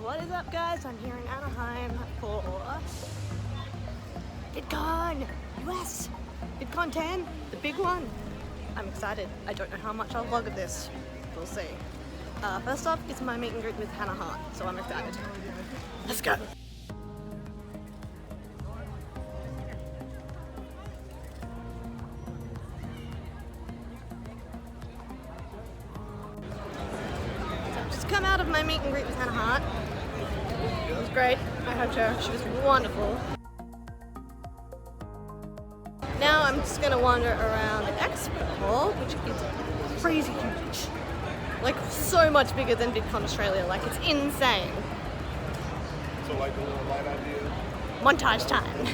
What is up, guys? I'm here in Anaheim for Vidcon Us, Vidcon 10, the big one. I'm excited. I don't know how much I'll vlog of this. We'll see. First off, it's my meet and greet with Hannah Hart, so I'm excited. Let's go. Come out of my meet and greet with Hannah Hart. It was great. I hugged her. She was wonderful. Now I'm just gonna wander around the expo hall, which is crazy huge. Like so much bigger than Vidcon Australia. Like it's insane. So like a little light idea. Montage time.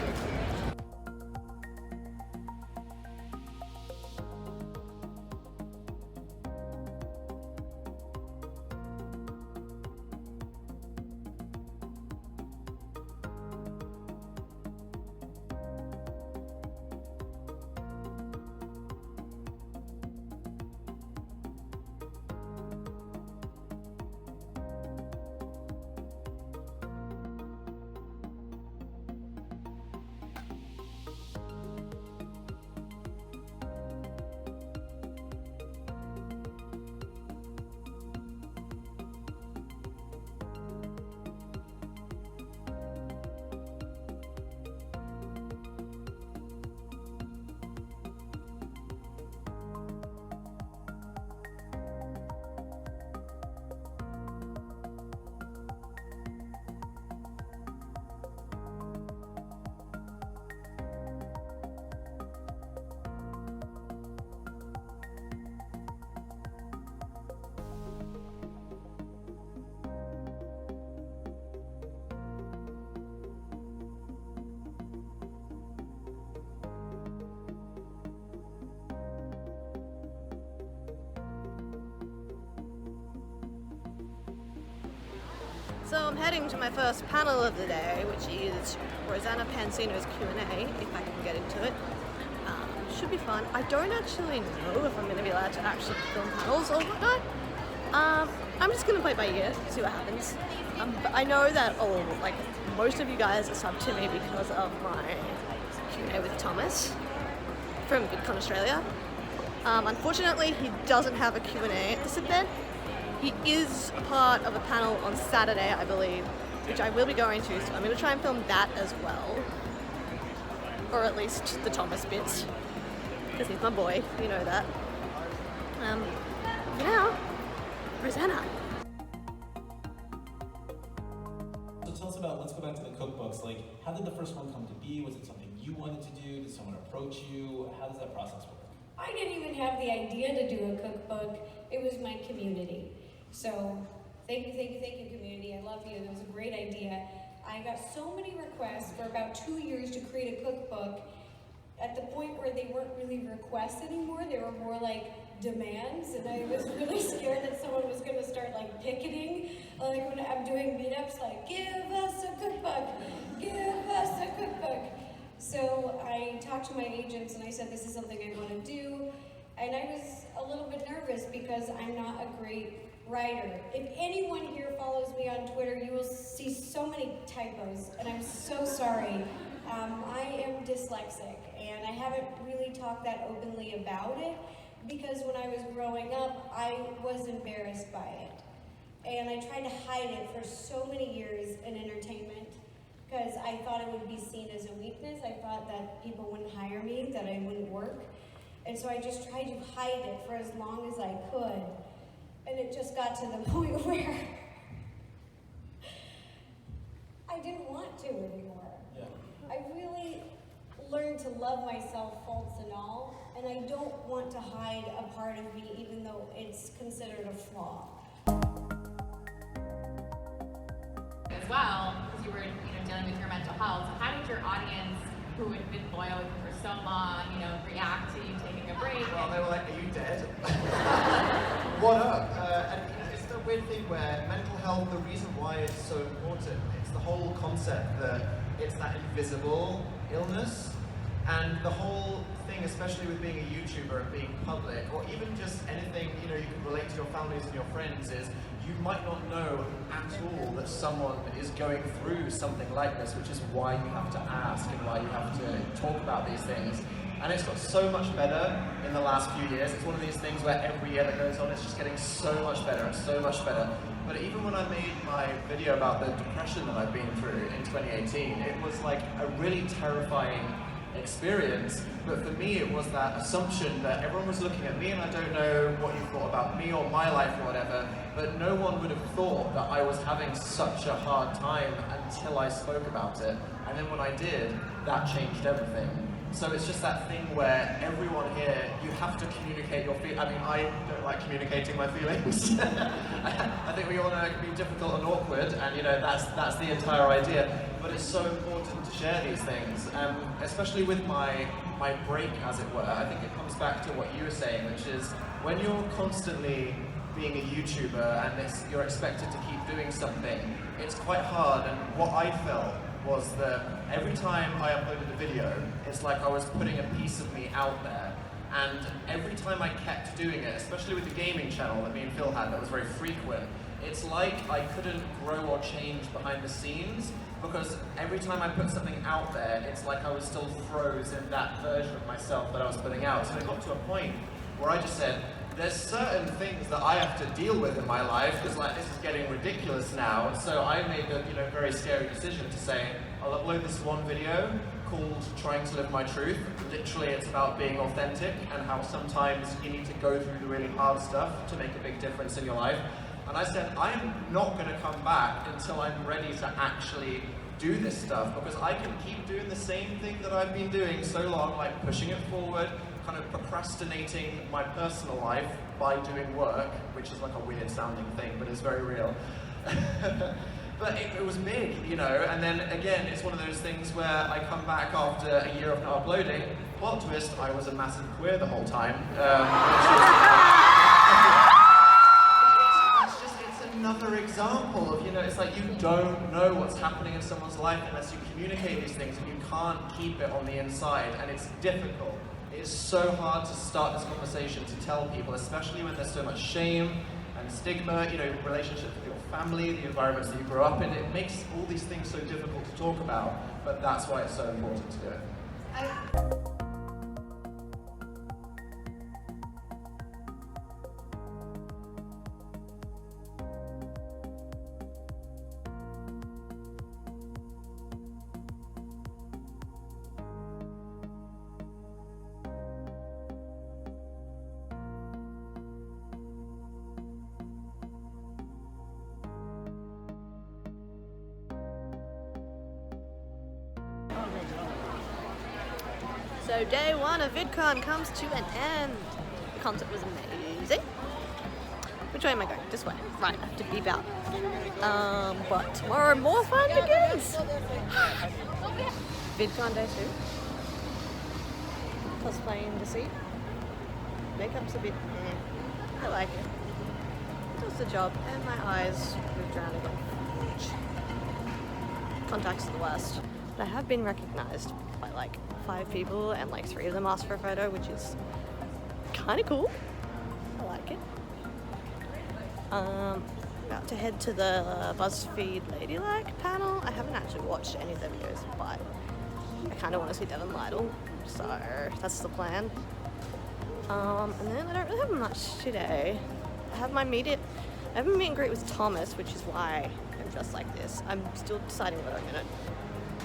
So I'm heading to my first panel of the day, which is Rosanna Pansino's Q&A, if I can get into it. Should be fun. I don't actually know if I'm going to be allowed to actually film panels or whatnot. I'm just going to play it by ear, see what happens. But I know that most of you guys are subbed to me because of my Q&A with Thomas from Vidcon Australia. Unfortunately, he doesn't have a Q&A at this event. He is a part of a panel on Saturday, I believe, which I will be going to, so I'm going to try and film that as well. Or at least the Thomas bits, because he's my boy, you know that. For now, Rosanna. So tell us about, let's go back to the cookbooks, like how did the first one come to be? Was it something you wanted to do? Did someone approach you? How does that process work? I didn't even have the idea to do a cookbook. It was my community. So thank you, community. I love you. That was a great idea. I got so many requests for about 2 years to create a cookbook at the point where they weren't really requests anymore. They were more like demands, and I was really scared that someone was going to start like picketing. Like when I'm doing meetups, like, give us a cookbook, give us a cookbook. So I talked to my agents and I said, this is something I want to do. And I was a little bit nervous because I'm not a great writer. If anyone here follows me on Twitter, you will see so many typos, and I'm so sorry. I am dyslexic, and I haven't really talked that openly about it because when I was growing up, I was embarrassed by it. And I tried to hide it for so many years in entertainment because I thought it would be seen as a weakness. I thought that people wouldn't hire me, that I wouldn't work. And so I just tried to hide it for as long as I could. And it just got to the point where I didn't want to anymore. Yeah. I really learned to love myself, faults and all, and I don't want to hide a part of me even though it's considered a flaw. As well, because you were dealing with your mental health, so how did your audience, who had been loyal with you for so long, react to you taking a break? Well, they were like, are you dead? What up? And it's the weird thing where mental health, the reason why it's so important, it's the whole concept that it's that invisible illness, and the whole thing, especially with being a YouTuber and being public, or even just anything, you can relate to your families and your friends, is you might not know at tool that someone is going through something like this, which is why you have to ask and why you have to talk about these things. And it's got so much better in the last few years. It's one of these things where every year that goes on, it's just getting so much better and so much better. But even when I made my video about the depression that I've been through in 2018, it was like a really terrifying experience. But for me, it was that assumption that everyone was looking at me, and I don't know what you thought about me or my life or whatever, but no one would have thought that I was having such a hard time until I spoke about it. And then when I did, that changed everything. So it's just that thing where everyone here, you have to communicate your feelings. I mean, I don't like communicating my feelings. I think we all know it can be difficult and awkward, and you know that's the entire idea. But it's so important to share these things, especially with my break, as it were. I think it comes back to what you were saying, which is when you're constantly being a YouTuber and you're expected to keep doing something, it's quite hard. And what I felt was that every time I uploaded a video, it's like I was putting a piece of me out there. And every time I kept doing it, especially with the gaming channel that me and Phil had that was very frequent, it's like I couldn't grow or change behind the scenes, because every time I put something out there, it's like I was still froze in that version of myself that I was putting out. So it got to a point where I just said, there's certain things that I have to deal with in my life, because like this is getting ridiculous now. So I made the very scary decision to say, I'll upload this one video called Trying to Live My Truth. Literally, it's about being authentic and how sometimes you need to go through the really hard stuff to make a big difference in your life. And I said, I'm not going to come back until I'm ready to actually do this stuff, because I can keep doing the same thing that I've been doing so long, like pushing it forward, kind of procrastinating my personal life by doing work, which is like a weird sounding thing, but it's very real. But it was big, and then again, it's one of those things where I come back after a year of not uploading. Plot twist, I was a massive queer the whole time. It's another example of, it's like you don't know what's happening in someone's life unless you communicate these things, and you can't keep it on the inside, and it's difficult. It's so hard to start this conversation, to tell people, especially when there's so much shame and stigma, relationships with your family, the environments that you grow up in. It makes all these things so difficult to talk about, but that's why it's so important to do it. So day one of VidCon comes to an end. The concert was amazing. Which way am I going? This way. Right, I have to beep out. But tomorrow more fun begins. VidCon day 2. Cosplaying the seat. Makeup's a bit I like it. It does the job, and my eyes moved around again. Contacts are the worst. But I have been recognized by like 5 people, and like 3 of them asked for a photo, which is kind of cool. I like it. About to head to the BuzzFeed Ladylike panel. I haven't actually watched any of their videos, but I kind of want to see Devon Lytle, so that's the plan. And then I don't really have much today. I have a meet and greet with Thomas, which is why I'm dressed like this. I'm still deciding whether I'm gonna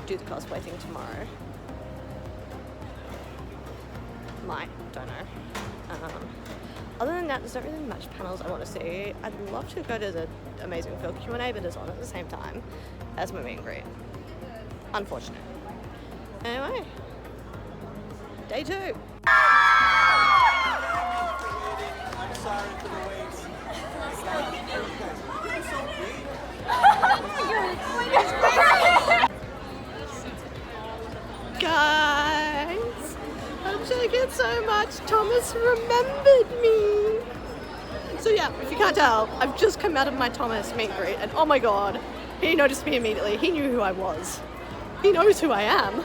do the cosplay thing tomorrow. Might, don't know. Other than that, there's not really much panels I want to see. I'd love to go to the Amazing Phil Q&A, but it's on at the same time as my meet and greet. Unfortunate. Anyway, day 2. I'm sorry for the wait. Guys, I'm shaking so much. Thomas remembered me. So yeah, if you can't tell, I've just come out of my Thomas meet and greet, and oh my god, he noticed me immediately. He knew who I was. He knows who I am.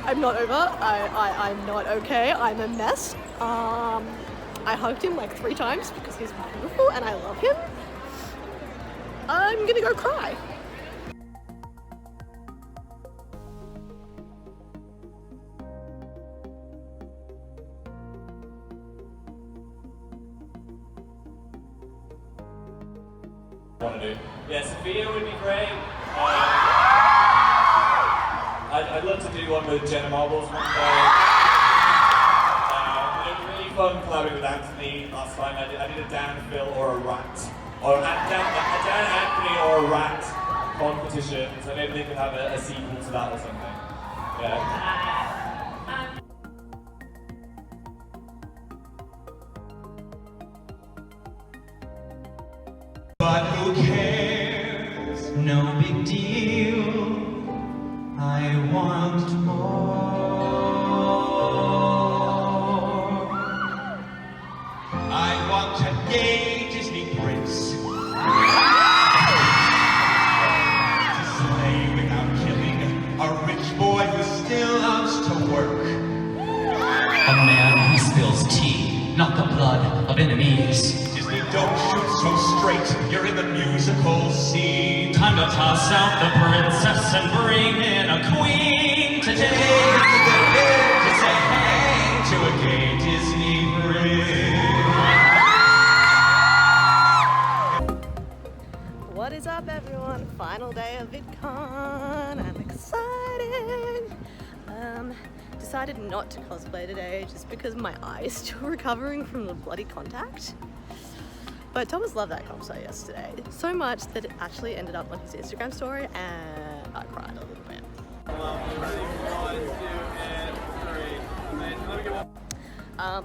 I'm not over. I'm not okay. I'm a mess. I hugged him like 3 times because he's beautiful and I love him. I'm gonna go cry. Want to do? Yeah, Sophia would be great. I'd love to do one with Jenna Marbles one day. It was really fun collabing with Anthony last time. I did a Dan, Phil, or a rat. Or a Dan, Anthony, or a rat competition. So maybe they could have a sequel to that or something. Yeah. But who cares? No big deal. I want more. I want a gay Disney prince to slay without killing, a rich boy who still loves to work. A man who spills tea, not the blood of enemies. Disney, don't shoot so straight, you're in the musical scene. Time to toss out the princess and bring in a queen today. To say hey to a gay Disney prince. What is up, everyone? Final day of VidCon. I'm excited. Decided not to cosplay today just because my eye is still recovering from the bloody contact. But Thomas loved that cosplay yesterday, so much that it actually ended up on his Instagram story and I cried a little bit.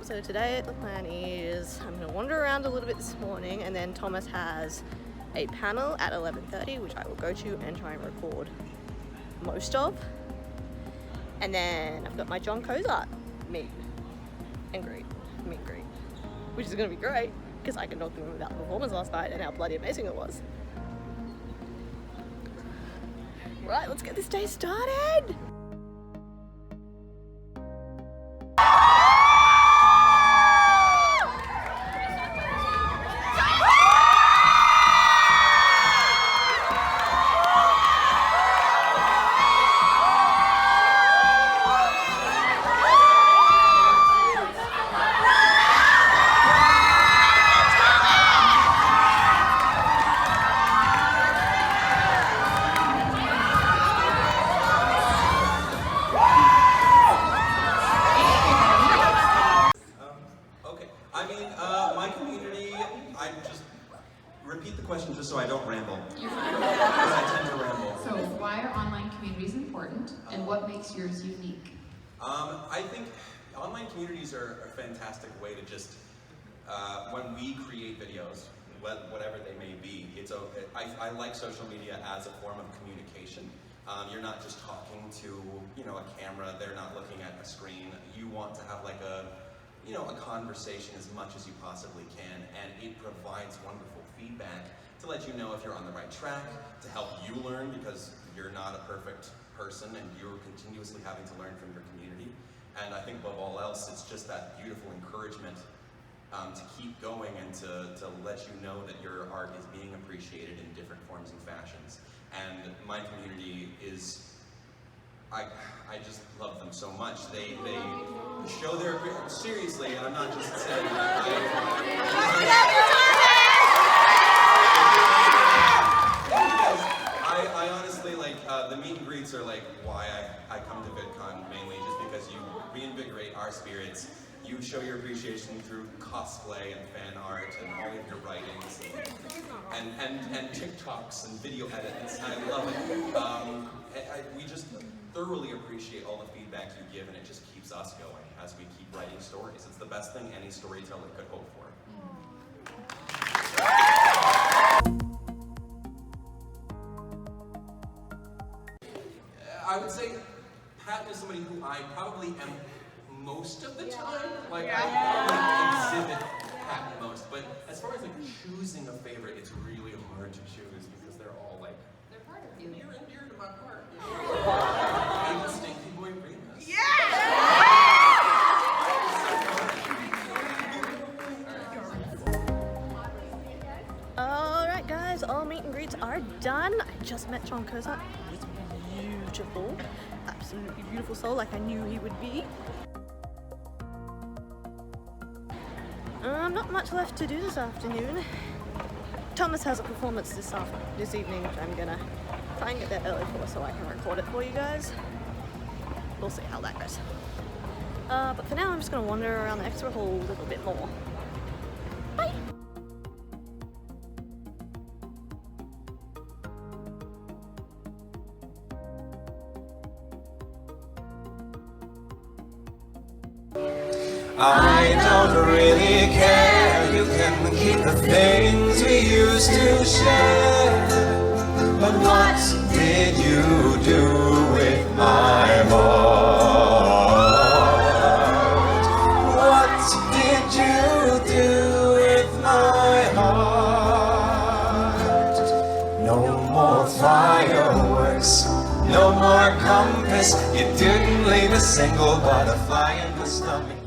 So today the plan is I'm gonna wander around a little bit this morning, and then Thomas has a panel at 11:30 which I will go to and try and record most of. And then I've got my John Cozart meet and greet, which is gonna be great because I can talk to him about the performance last night and how bloody amazing it was. Right, let's get this day started. Repeat the question just so I don't ramble. Because I tend to ramble. So why are online communities important, and what makes yours unique? I think online communities are a fantastic way to just, when we create videos, whatever they may be, I like social media as a form of communication. You're not just talking to, a camera, they're not looking at a screen. You want to have like a conversation as much as you possibly can, and it provides wonderful feedback to let you know if you're on the right track, to help you learn because you're not a perfect person and you're continuously having to learn from your community. And I think above all else, it's just that beautiful encouragement to keep going and to let you know that your art is being appreciated in different forms and fashions. And my community is, I just love them so much. They show their, seriously, and I'm not just saying that. I honestly, the meet and greets are why I come to VidCon, mainly just because you reinvigorate our spirits. You show your appreciation through cosplay and fan art and all of your writings and TikToks and video edits. I love it. We just thoroughly appreciate all the feedback you give, and it just keeps us going as we keep writing stories. It's the best thing any storyteller could hope for. I would say Patton is somebody who I probably am most of the time. I exhibit Patton most. But as far as choosing a favorite, it's really hard to choose because they're all They're part of you. near and dear to my heart. I'm a stinky boy Remus. guys, all meet and greets are done. I just met John Cusack. He's beautiful. Absolutely beautiful soul, like I knew he would be. Not much left to do this afternoon. Thomas has a performance this evening, which I'm gonna try and get there early for so I can record it for you guys. We'll see how that goes. But for now, I'm just gonna wander around the extra hall a little bit more. Bye! I don't really care, you can keep the things we used to share. But what did you do with my heart? What did you do with my heart? No more fireworks, no more compass. You didn't leave a single butterfly in the stomach.